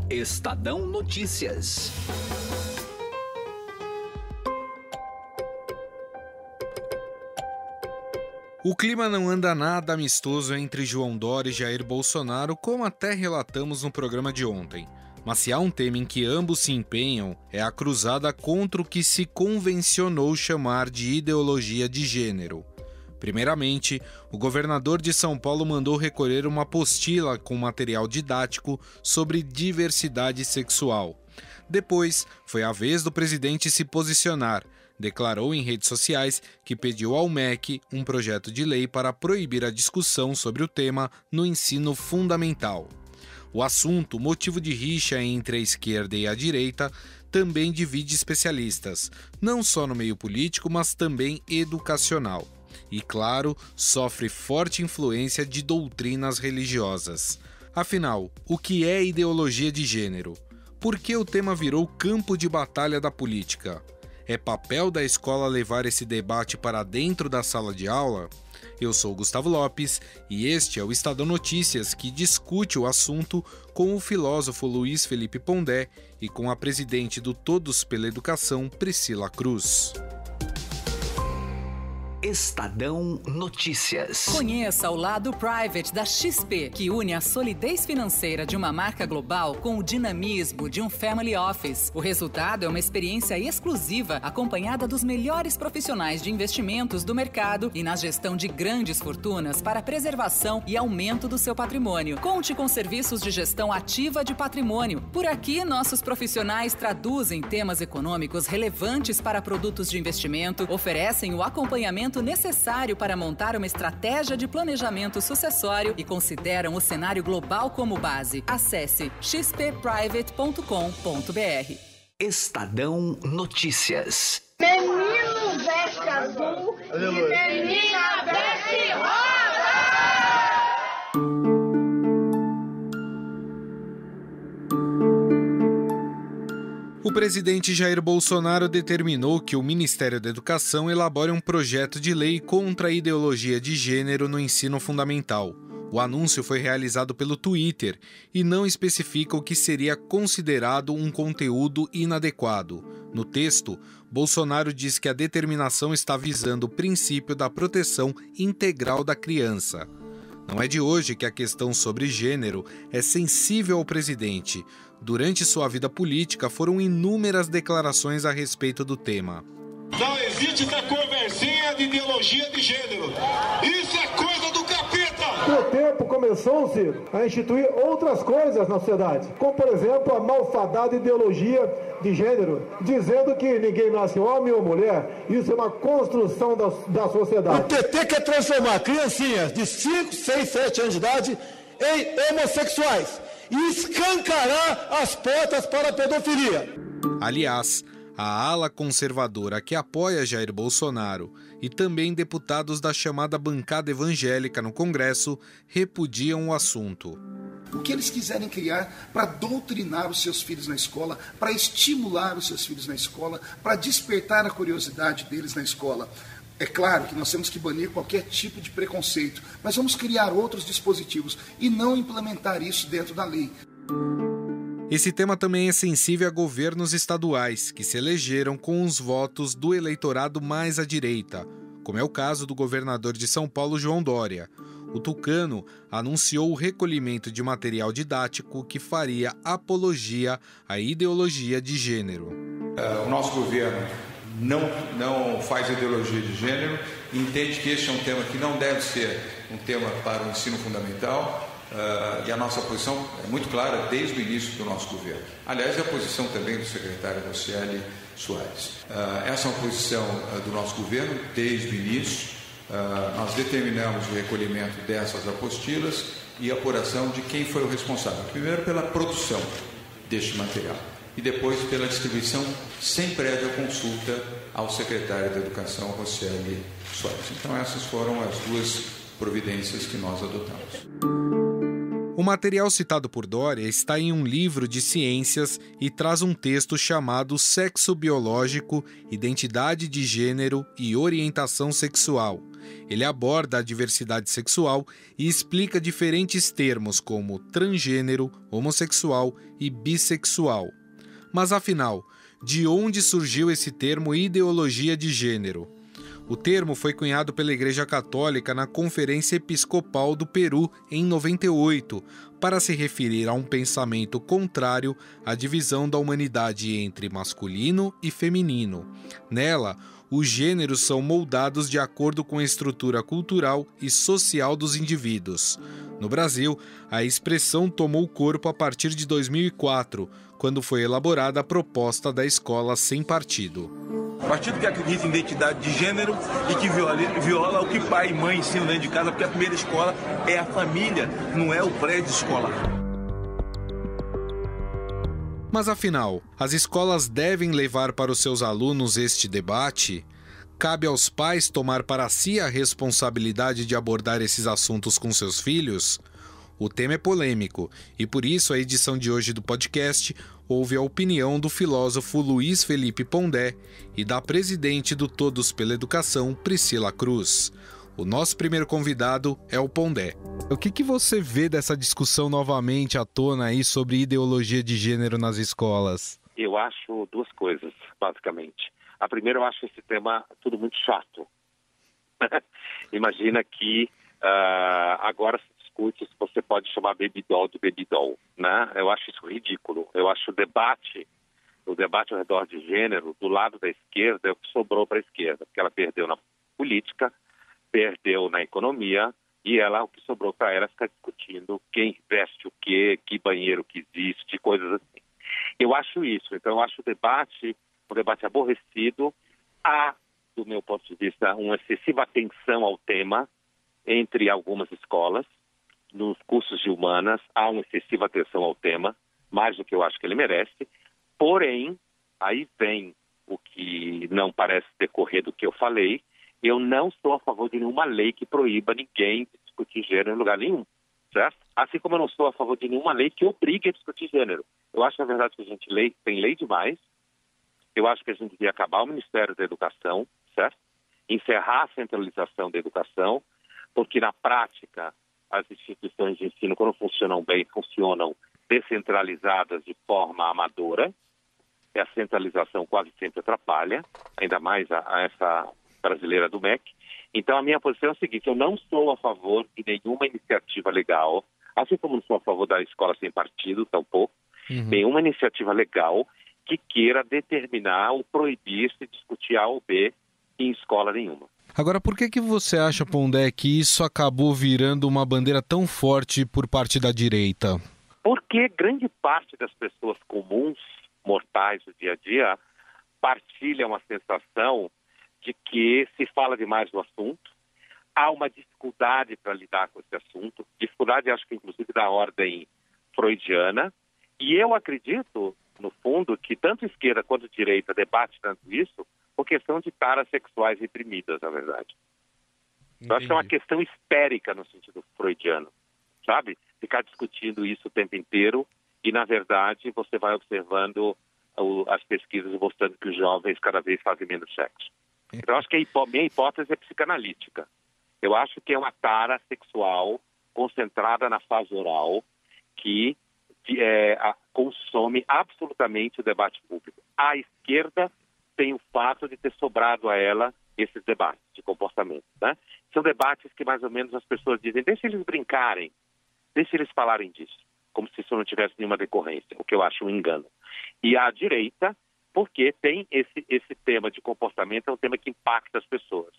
Estadão Notícias. O clima não anda nada amistoso entre João Dória e Jair Bolsonaro, como até relatamos no programa de ontem. Mas se há um tema em que ambos se empenham, é a cruzada contra o que se convencionou chamar de ideologia de gênero. Primeiramente, o governador de São Paulo mandou recolher uma apostila com material didático sobre diversidade sexual. Depois, foi a vez do presidente se posicionar. Declarou em redes sociais que pediu ao MEC um projeto de lei para proibir a discussão sobre o tema no ensino fundamental. O assunto, motivo de rixa entre a esquerda e a direita, também divide especialistas, não só no meio político, mas também educacional. E, claro, sofre forte influência de doutrinas religiosas. Afinal, o que é ideologia de gênero? Por que o tema virou campo de batalha da política? É papel da escola levar esse debate para dentro da sala de aula? Eu sou Gustavo Lopes e este é o Estadão Notícias, que discute o assunto com o filósofo Luiz Felipe Pondé e com a presidente do Todos pela Educação, Priscila Cruz. Estadão Notícias. Conheça o lado private da XP, que une a solidez financeira de uma marca global com o dinamismo de um family office. O resultado é uma experiência exclusiva, acompanhada dos melhores profissionais de investimentos do mercado e na gestão de grandes fortunas para preservação e aumento do seu patrimônio. Conte com serviços de gestão ativa de patrimônio. Por aqui, nossos profissionais traduzem temas econômicos relevantes para produtos de investimento, oferecem o acompanhamento necessário para montar uma estratégia de planejamento sucessório e consideram o cenário global como base. Acesse xpprivate.com.br. Estadão Notícias. Menino veste azul e menina veste rosa. O presidente Jair Bolsonaro determinou que o Ministério da Educação elabore um projeto de lei contra a ideologia de gênero no ensino fundamental. O anúncio foi realizado pelo Twitter e não especifica o que seria considerado um conteúdo inadequado. No texto, Bolsonaro diz que a determinação está visando o princípio da proteção integral da criança. Não é de hoje que a questão sobre gênero é sensível ao presidente. Durante sua vida política, foram inúmeras declarações a respeito do tema. Não existe essa conversinha de ideologia de gênero. Isso é coisa do capeta! Com o tempo começou-se a instituir outras coisas na sociedade, como por exemplo a malfadada ideologia de gênero, dizendo que ninguém nasce homem ou mulher. Isso é uma construção da sociedade. O PT quer transformar criancinhas de 5, 6, 7 anos de idade em homossexuais e escancarar as portas para a pedofilia. Aliás, a ala conservadora que apoia Jair Bolsonaro e também deputados da chamada bancada evangélica no Congresso repudiam o assunto. O que eles quiserem criar para doutrinar os seus filhos na escola, para estimular os seus filhos na escola, para despertar a curiosidade deles na escola. É claro que nós temos que banir qualquer tipo de preconceito, mas vamos criar outros dispositivos e não implementar isso dentro da lei. Esse tema também é sensível a governos estaduais, que se elegeram com os votos do eleitorado mais à direita, como é o caso do governador de São Paulo, João Dória. O tucano anunciou o recolhimento de material didático que faria apologia à ideologia de gênero. O nosso governo não faz ideologia de gênero, entende que este é um tema que não deve ser um tema para o ensino fundamental, e a nossa posição é muito clara desde o início do nosso governo. Aliás, é a posição também do secretário Rocieli Soares. Essa é uma posição do nosso governo desde o início. Nós determinamos o recolhimento dessas apostilas e a apuração de quem foi o responsável. Primeiro pela produção deste material e depois pela distribuição sem prévia consulta ao secretário da Educação, Rocieli Soares. Então essas foram as duas providências que nós adotamos. O material citado por Dória está em um livro de ciências e traz um texto chamado Sexo Biológico, Identidade de Gênero e Orientação Sexual. Ele aborda a diversidade sexual e explica diferentes termos como transgênero, homossexual e bissexual. Mas afinal, de onde surgiu esse termo ideologia de gênero? O termo foi cunhado pela Igreja Católica na Conferência Episcopal do Peru em 98, para se referir a um pensamento contrário à divisão da humanidade entre masculino e feminino. Nela, os gêneros são moldados de acordo com a estrutura cultural e social dos indivíduos. No Brasil, a expressão tomou corpo a partir de 2004, quando foi elaborada a proposta da Escola Sem Partido. Partido que acredita em identidade de gênero e que viola o que pai e mãe ensinam dentro de casa, porque a primeira escola é a família, não é o prédio escolar. Mas afinal, as escolas devem levar para os seus alunos este debate? Cabe aos pais tomar para si a responsabilidade de abordar esses assuntos com seus filhos? O tema é polêmico e por isso a edição de hoje do podcast ouve a opinião do filósofo Luiz Felipe Pondé e da presidente do Todos pela Educação, Priscila Cruz. O nosso primeiro convidado é o Pondé. O que você vê dessa discussão novamente à tona aí sobre ideologia de gênero nas escolas? Eu acho duas coisas, basicamente. A primeira, eu acho esse tema tudo muito chato. Imagina que agora se discute se você pode chamar baby doll de baby doll, né? Eu acho isso ridículo. Eu acho o debate ao redor de gênero, do lado da esquerda, é o que sobrou para a esquerda, porque ela perdeu na política, perdeu na economia, e o que sobrou para ela é ficar discutindo quem veste o quê, que banheiro que existe, coisas assim. Eu acho isso. Então, eu acho um debate aborrecido. Há, do meu ponto de vista, uma excessiva atenção ao tema entre algumas escolas. Nos cursos de humanas, há uma excessiva atenção ao tema, mais do que eu acho que ele merece. Porém, aí vem o que não parece decorrer do que eu falei. Eu não sou a favor de nenhuma lei que proíba ninguém de discutir gênero em lugar nenhum, certo? Assim como eu não sou a favor de nenhuma lei que obrigue a discutir gênero. Eu acho, na verdade, que a gente tem lei demais. Eu acho que a gente devia acabar o Ministério da Educação, certo? Encerrar a centralização da educação, porque na prática as instituições de ensino, quando funcionam bem, funcionam descentralizadas de forma amadora. A centralização quase sempre atrapalha, ainda mais a essa brasileira do MEC. Então, a minha posição é a seguinte: eu não sou a favor de nenhuma iniciativa legal, assim como não sou a favor da escola sem partido, tampouco, nenhuma iniciativa legal que queira determinar ou proibir se discutir A ou B em escola nenhuma. Agora, por que você acha, Pondé, que isso acabou virando uma bandeira tão forte por parte da direita? Porque grande parte das pessoas comuns, mortais do dia a dia, partilham a sensação de que se fala demais do assunto, há uma dificuldade para lidar com esse assunto, dificuldade acho que inclusive da ordem freudiana, e eu acredito, no fundo, que tanto esquerda quanto direita debate tanto isso por questão de taras sexuais reprimidas, na verdade. Entendi. Eu acho que é uma questão histérica no sentido freudiano, sabe? Ficar discutindo isso o tempo inteiro e, na verdade, você vai observando as pesquisas mostrando que os jovens cada vez fazem menos sexo. Então, eu acho que a minha hipótese é psicanalítica. Eu acho que é uma tara sexual concentrada na fase oral que consome absolutamente o debate público. A esquerda tem o fato de ter sobrado a ela esses debates de comportamento, né? São debates que mais ou menos as pessoas dizem, deixa eles brincarem, deixa eles falarem disso, como se isso não tivesse nenhuma decorrência, o que eu acho um engano. E a direita, porque tem esse tema de comportamento, é um tema que impacta as pessoas.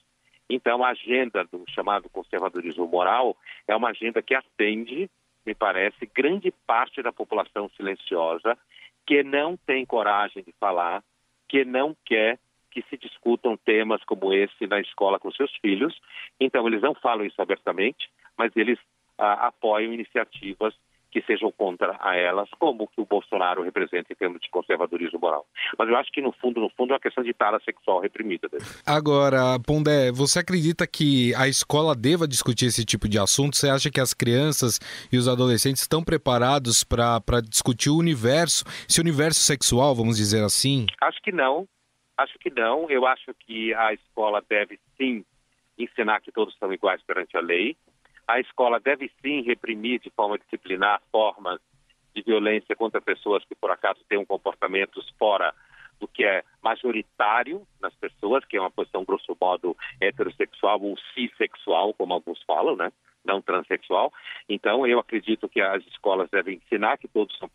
Então, a agenda do chamado conservadorismo moral é uma agenda que atende, me parece, grande parte da população silenciosa que não tem coragem de falar, que não quer que se discutam temas como esse na escola com seus filhos. Então, eles não falam isso abertamente, mas eles apoiam iniciativas que sejam contra a elas, como o que o Bolsonaro representa em termos de conservadorismo moral. Mas eu acho que, no fundo, é uma questão de tara sexual reprimida dele. Agora, Pondé, você acredita que a escola deva discutir esse tipo de assunto? Você acha que as crianças e os adolescentes estão preparados para discutir o universo, esse universo sexual, vamos dizer assim? Acho que não. Eu acho que a escola deve, sim, ensinar que todos são iguais perante a lei. A escola deve sim reprimir de forma disciplinar formas de violência contra pessoas que por acaso tenham comportamentos fora do que é majoritário nas pessoas, que é uma posição grosso modo heterossexual ou cisexual, como alguns falam, né? Não transexual. Então, eu acredito que as escolas devem ensinar que todos são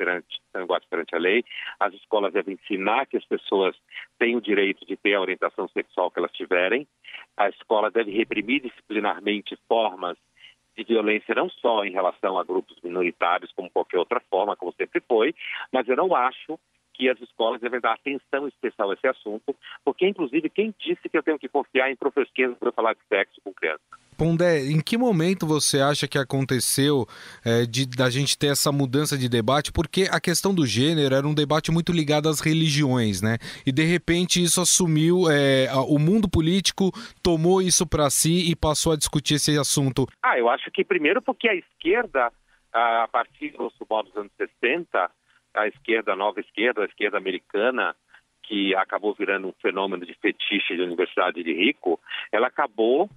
iguais perante a lei. As escolas devem ensinar que as pessoas têm o direito de ter a orientação sexual que elas tiverem. A escola deve reprimir disciplinarmente formas de violência, não só em relação a grupos minoritários, como qualquer outra forma, como sempre foi, mas eu não acho que as escolas devem dar atenção especial a esse assunto, porque, inclusive, quem disse que eu tenho que confiar em professores para falar de sexo com criança? Pondé, em que momento você acha que aconteceu da gente ter essa mudança de debate? Porque a questão do gênero era um debate muito ligado às religiões, né? E de repente isso assumiu, o mundo político tomou isso para si e passou a discutir esse assunto. Eu acho que primeiro porque a esquerda, a partir dos anos 60, a nova esquerda, a esquerda americana, que acabou virando um fenômeno de fetiche de universidade de rico, ela acabou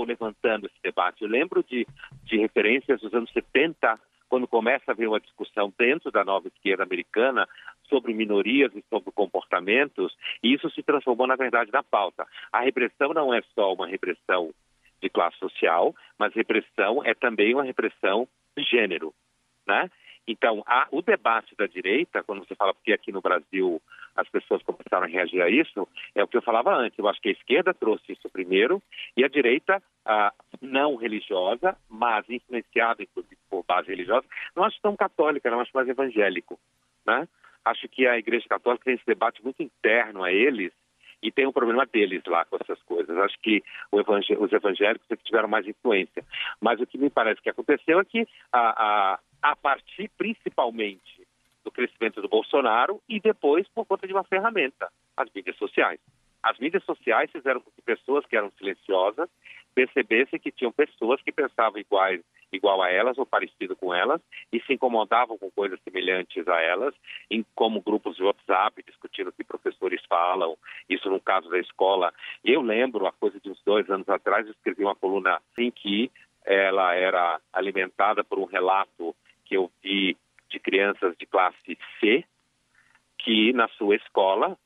levantando esse debate. Eu lembro de referências dos anos 70, quando começa a haver uma discussão dentro da nova esquerda americana sobre minorias e sobre comportamentos, e isso se transformou, na verdade, na pauta. A repressão não é só uma repressão de classe social, mas repressão é também uma repressão de gênero, né? Então, o debate da direita, quando você fala, porque aqui no Brasil as pessoas começaram a reagir a isso, é o que eu falava antes. Eu acho que a esquerda trouxe isso primeiro e a direita, não religiosa, mas influenciada, inclusive, por base religiosa, não acho tão católica, não acho mais evangélico, né? Acho que a Igreja Católica tem esse debate muito interno a eles e tem um problema deles lá com essas coisas. Acho que os evangélicos é que tiveram mais influência. Mas o que me parece que aconteceu é que a partir principalmente do crescimento do Bolsonaro e depois por conta de uma ferramenta, as mídias sociais. As mídias sociais fizeram com que pessoas que eram silenciosas percebessem que tinham pessoas que pensavam igual a elas ou parecido com elas e se incomodavam com coisas semelhantes a elas, como grupos de WhatsApp discutindo o que professores falam, isso no caso da escola. Eu lembro, a coisa de uns 2 anos atrás, eu escrevi uma coluna em que ela era alimentada por um relato que eu vi de crianças de classe C, que na sua escola,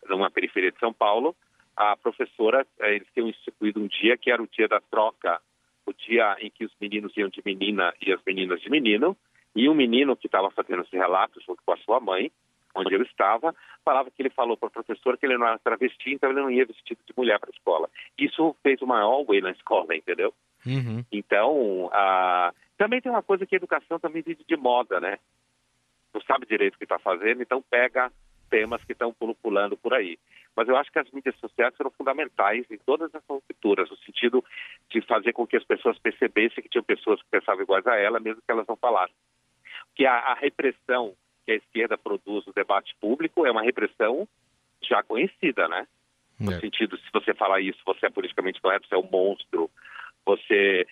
numa periferia de São Paulo, a professora, eles tinham instituído um dia que era o dia da troca, o dia em que os meninos iam de menina e as meninas de menino, e o menino que estava fazendo esse relato junto com a sua mãe, onde eu estava, falava que ele falou para o professor que ele não era travesti, então ele não ia vestido de mulher para a escola. Isso fez o maior way na escola, entendeu? Uhum. Então, também tem uma coisa que a educação também vive de moda, né? Não sabe direito o que está fazendo, então pega temas que estão pulando por aí. Mas eu acho que as mídias sociais foram fundamentais em todas essas rupturas, no sentido de fazer com que as pessoas percebessem que tinham pessoas que pensavam iguais a ela, mesmo que elas não falassem. Que a repressão que a esquerda produz no debate público é uma repressão já conhecida, né? No sentido, se você falar isso, você é politicamente correto, você é um monstro, você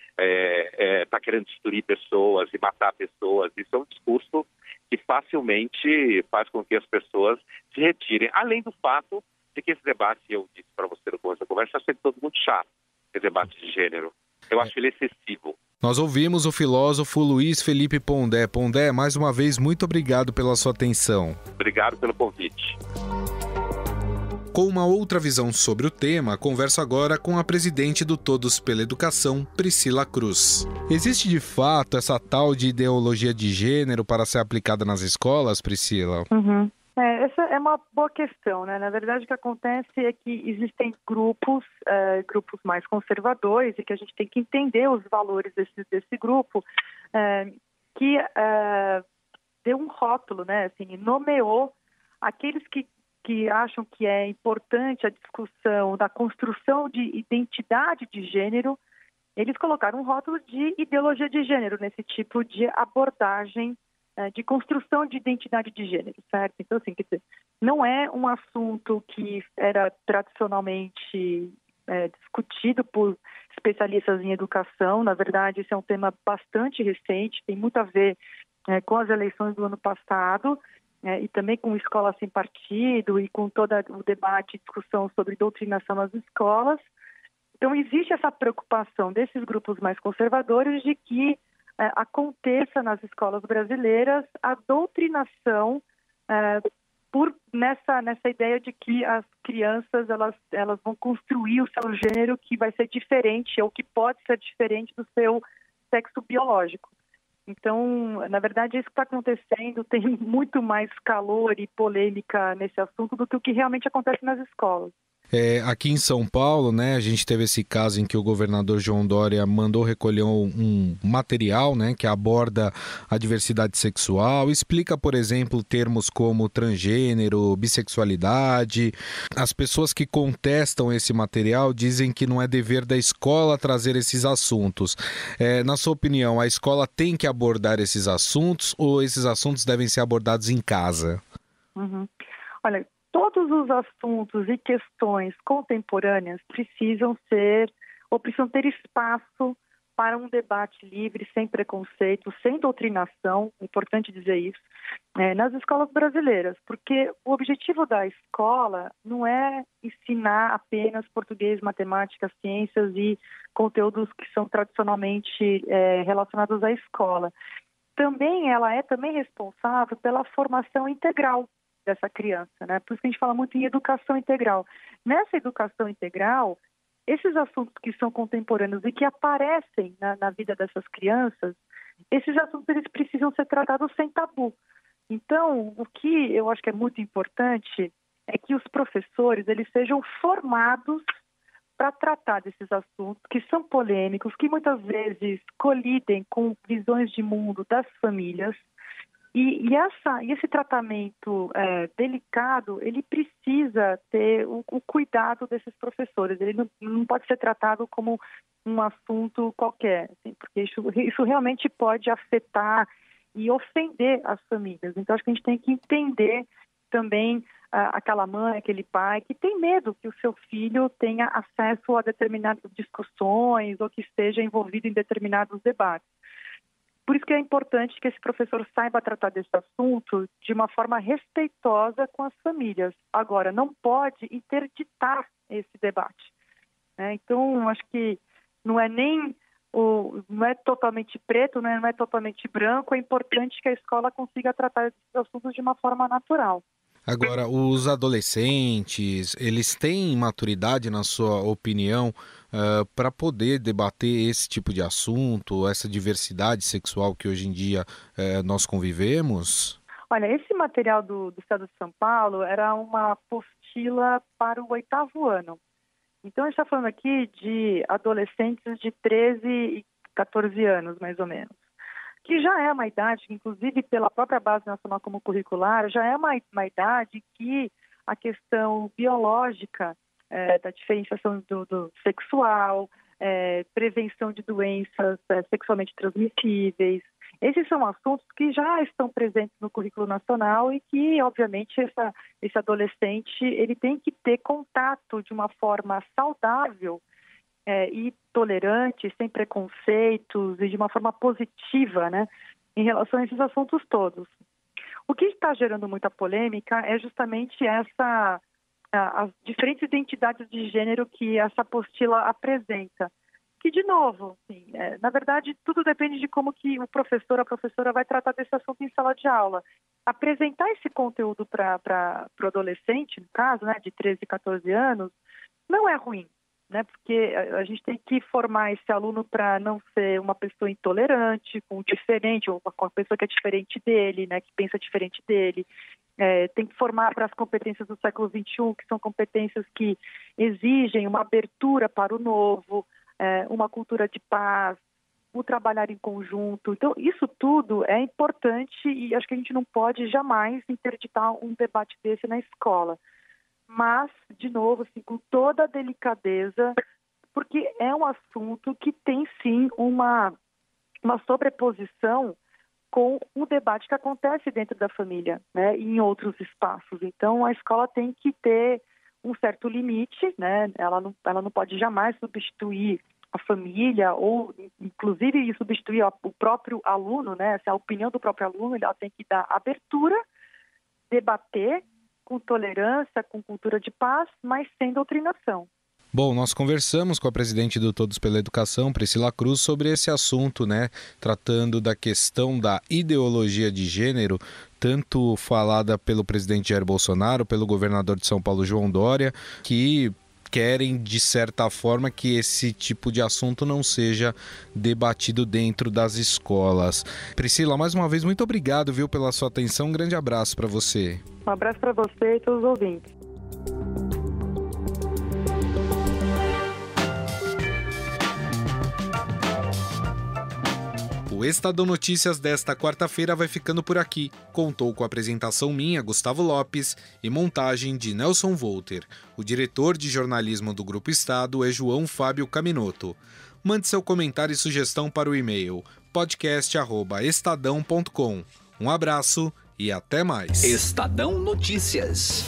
está querendo destruir pessoas e matar pessoas. Isso é um discurso que facilmente faz com que as pessoas se retirem. Além do fato de que esse debate, eu disse para você no começo da conversa, é todo muito chato, esse debate de gênero. Eu acho ele excessivo. Nós ouvimos o filósofo Luiz Felipe Pondé. Pondé, mais uma vez, muito obrigado pela sua atenção. Obrigado pelo convite. Com uma outra visão sobre o tema, converso agora com a presidente do Todos pela Educação, Priscila Cruz. Existe de fato essa tal de ideologia de gênero para ser aplicada nas escolas, Priscila? Uhum. Essa é uma boa questão, né? Na verdade, o que acontece é que existem grupos mais conservadores e que a gente tem que entender os valores desse grupo, que deu um rótulo, né? Assim, nomeou aqueles que acham que é importante a discussão da construção de identidade de gênero. Eles colocaram um rótulo de ideologia de gênero nesse tipo de abordagem de construção de identidade de gênero, certo? Então, assim, quer dizer, não é um assunto que era tradicionalmente discutido por especialistas em educação. Na verdade, esse é um tema bastante recente, tem muito a ver com as eleições do ano passado, e também com escola sem partido e com todo o debate e discussão sobre doutrinação nas escolas. Então, existe essa preocupação desses grupos mais conservadores de que aconteça nas escolas brasileiras a doutrinação nessa ideia de que as crianças elas vão construir o seu gênero que vai ser diferente ou que pode ser diferente do seu sexo biológico. Então, na verdade, isso que está acontecendo tem muito mais calor e polêmica nesse assunto do que o que realmente acontece nas escolas. Aqui em São Paulo, né, a gente teve esse caso em que o governador João Dória mandou recolher um material, né, que aborda a diversidade sexual, explica, por exemplo, termos como transgênero, bissexualidade. As pessoas que contestam esse material dizem que não é dever da escola trazer esses assuntos. Na sua opinião, a escola tem que abordar esses assuntos ou esses assuntos devem ser abordados em casa? Olha, todos os assuntos e questões contemporâneas precisam ter espaço para um debate livre, sem preconceito, sem doutrinação, é importante dizer isso, nas escolas brasileiras, porque o objetivo da escola não é ensinar apenas português, matemática, ciências e conteúdos que são tradicionalmente relacionados à escola. Ela é também responsável pela formação integral dessa criança, né? Por isso que a gente fala muito em educação integral. Nessa educação integral, esses assuntos que são contemporâneos e que aparecem na vida dessas crianças, esses assuntos eles precisam ser tratados sem tabu. Então, o que eu acho que é muito importante é que os professores eles sejam formados para tratar desses assuntos que são polêmicos, que muitas vezes colidem com visões de mundo das famílias. E esse tratamento delicado, ele precisa ter o cuidado desses professores. Ele não pode ser tratado como um assunto qualquer, assim, porque isso realmente pode afetar e ofender as famílias. Então, acho que a gente tem que entender também aquela mãe, aquele pai que tem medo que o seu filho tenha acesso a determinadas discussões ou que esteja envolvido em determinados debates. Por isso que é importante que esse professor saiba tratar desse assunto de uma forma respeitosa com as famílias. Agora, não pode interditar esse debate, né? Então, acho que não é totalmente preto, né? Não é totalmente branco. É importante que a escola consiga tratar esses assuntos de uma forma natural. Agora, os adolescentes, eles têm maturidade, na sua opinião, para poder debater esse tipo de assunto, essa diversidade sexual que hoje em dia nós convivemos? Olha, esse material do Estado de São Paulo era uma apostila para o 8º ano. Então, a gente está falando aqui de adolescentes de 13 e 14 anos, mais ou menos, que já é uma idade, inclusive pela própria Base Nacional Comum Curricular, já é uma idade que a questão biológica da diferenciação do sexual, prevenção de doenças sexualmente transmissíveis, esses são assuntos que já estão presentes no currículo nacional e que, obviamente, esse adolescente ele tem que ter contato de uma forma saudável e tolerante, sem preconceitos e de uma forma positiva, né, em relação a esses assuntos todos. O que está gerando muita polêmica é justamente as diferentes identidades de gênero que essa apostila apresenta. Que, de novo, assim, na verdade, tudo depende de como que o professor, a professora vai tratar desse assunto em sala de aula. Apresentar esse conteúdo para o adolescente, no caso, né, de 13, 14 anos, não é ruim, né, porque a gente tem que formar esse aluno para não ser uma pessoa intolerante, com diferente, ou com uma pessoa que é diferente dele, né, que pensa diferente dele. Tem que formar para as competências do século XXI, que são competências que exigem uma abertura para o novo, uma cultura de paz, o trabalhar em conjunto. Então, isso tudo é importante e acho que a gente não pode jamais interditar um debate desse na escola. Mas, de novo, assim, com toda a delicadeza, porque é um assunto que tem, sim, uma sobreposição com o debate que acontece dentro da família, né, e em outros espaços. Então, a escola tem que ter um certo limite, né? Ela não pode jamais substituir a família ou, inclusive, substituir o próprio aluno, né? Essa é a opinião do próprio aluno, ela tem que dar abertura, debater com tolerância, com cultura de paz, mas sem doutrinação. Bom, nós conversamos com a presidente do Todos pela Educação, Priscila Cruz, sobre esse assunto, né? Tratando da questão da ideologia de gênero, tanto falada pelo presidente Jair Bolsonaro, pelo governador de São Paulo, João Dória, que querem, de certa forma, que esse tipo de assunto não seja debatido dentro das escolas. Priscila, mais uma vez, muito obrigado, viu, pela sua atenção. Um grande abraço para você. Um abraço para você e todos os ouvintes. O Estadão Notícias desta quarta-feira vai ficando por aqui. Contou com a apresentação minha, Gustavo Lopes, e montagem de Nelson Volter. O diretor de jornalismo do Grupo Estado é João Fábio Caminoto. Mande seu comentário e sugestão para o e-mail podcast@estadão.com. Um abraço e até mais. Estadão Notícias.